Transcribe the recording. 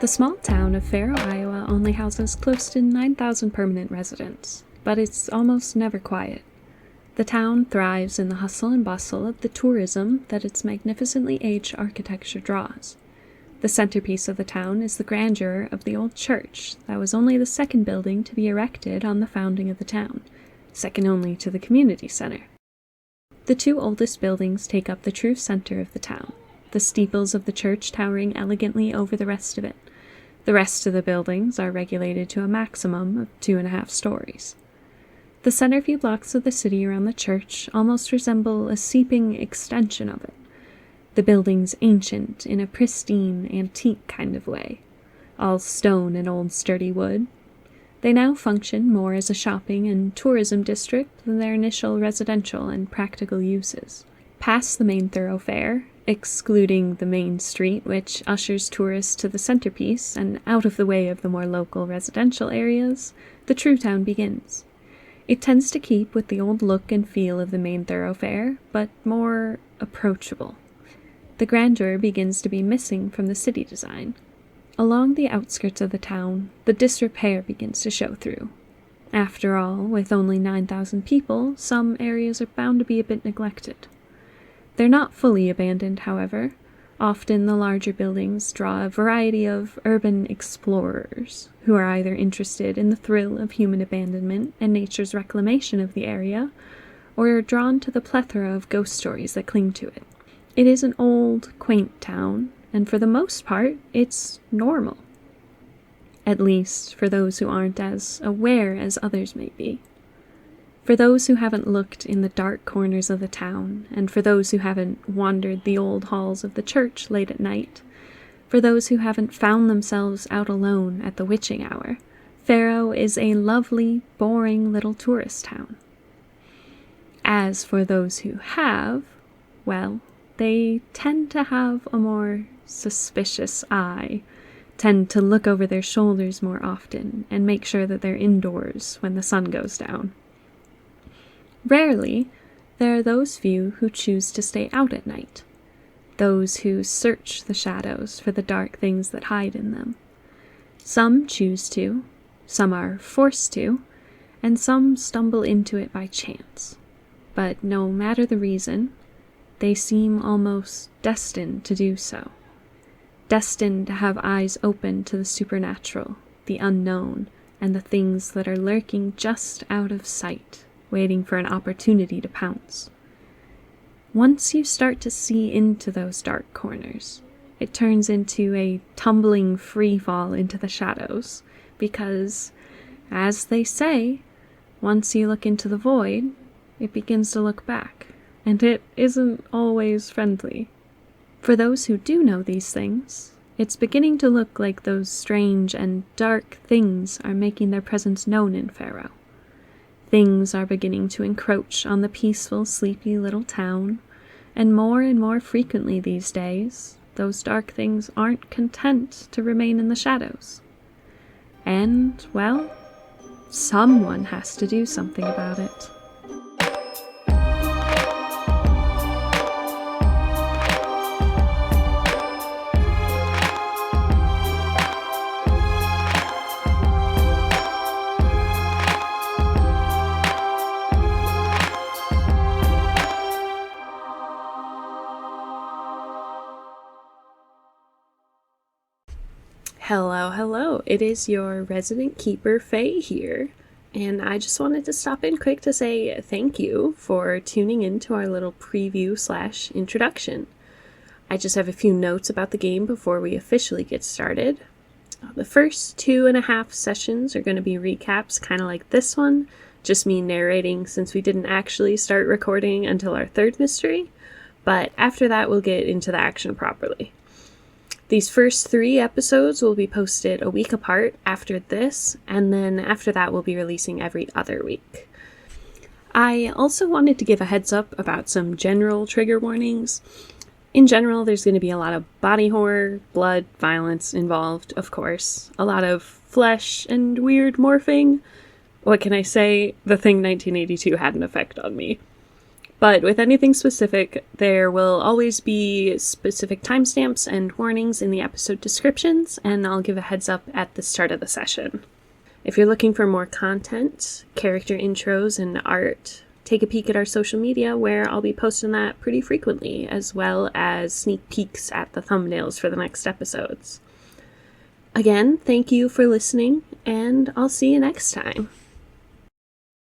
The small town of Ferrough, Iowa only houses close to 9,000 permanent residents, but it's almost never quiet. The town thrives in the hustle and bustle of the tourism that its magnificently aged architecture draws. The centerpiece of the town is the grandeur of the old church that was only the second building to be erected on the founding of the town, second only to the community center. The two oldest buildings take up the true center of the town, the steeples of the church towering elegantly over the rest of it. The rest of the buildings are regulated to a maximum of 2.5 stories. The center few blocks of the city around the church almost resemble a seeping extension of it. The building's ancient in a pristine, antique kind of way, all stone and old sturdy wood. They now function more as a shopping and tourism district than their initial residential and practical uses. Past the main thoroughfare, excluding the main street which ushers tourists to the centerpiece and out of the way of the more local residential areas, the true town begins. It tends to keep with the old look and feel of the main thoroughfare, but more approachable. The grandeur begins to be missing from the city design. Along the outskirts of the town, the disrepair begins to show through. After all, with only 9,000 people, some areas are bound to be a bit neglected. They're not fully abandoned, however. Often the larger buildings draw a variety of urban explorers who are either interested in the thrill of human abandonment and nature's reclamation of the area, or are drawn to the plethora of ghost stories that cling to it. It is an old, quaint town, and for the most part, it's normal. At least for those who aren't as aware as others may be. For those who haven't looked in the dark corners of the town, and for those who haven't wandered the old halls of the church late at night, for those who haven't found themselves out alone at the witching hour, Ferrough is a lovely, boring little tourist town. As for those who have, well, they tend to have a more suspicious eye, tend to look over their shoulders more often, and make sure that they're indoors when the sun goes down. Rarely, there are those few who choose to stay out at night, those who search the shadows for the dark things that hide in them. Some choose to, some are forced to, and some stumble into it by chance. But no matter the reason, they seem almost destined to do so. Destined to have eyes open to the supernatural, the unknown, and the things that are lurking just out of sight, waiting for an opportunity to pounce. Once you start to see into those dark corners, it turns into a tumbling free fall into the shadows, because, as they say, once you look into the void, it begins to look back, and it isn't always friendly. For those who do know these things, it's beginning to look like those strange and dark things are making their presence known in Ferrough. Things are beginning to encroach on the peaceful, sleepy little town, and more frequently these days, those dark things aren't content to remain in the shadows. And, well, someone has to do something about it. Hello, it is your resident keeper, Faye, here, and I just wanted to stop in quick to say thank you for tuning in to our little preview/introduction. I just have a few notes about the game before we officially get started. The first 2.5 sessions are going to be recaps, kind of like this one, just me narrating since we didn't actually start recording until our third mystery, but after that we'll get into the action properly. These first 3 episodes will be posted a week apart after this, and then after that we'll be releasing every other week. I also wanted to give a heads up about some general trigger warnings. In general, there's going to be a lot of body horror, blood, violence involved, of course, a lot of flesh and weird morphing. What can I say? The Thing 1982 had an effect on me. But with anything specific, there will always be specific timestamps and warnings in the episode descriptions, and I'll give a heads up at the start of the session. If you're looking for more content, character intros, and art, take a peek at our social media where I'll be posting that pretty frequently, as well as sneak peeks at the thumbnails for the next episodes. Again, thank you for listening, and I'll see you next time.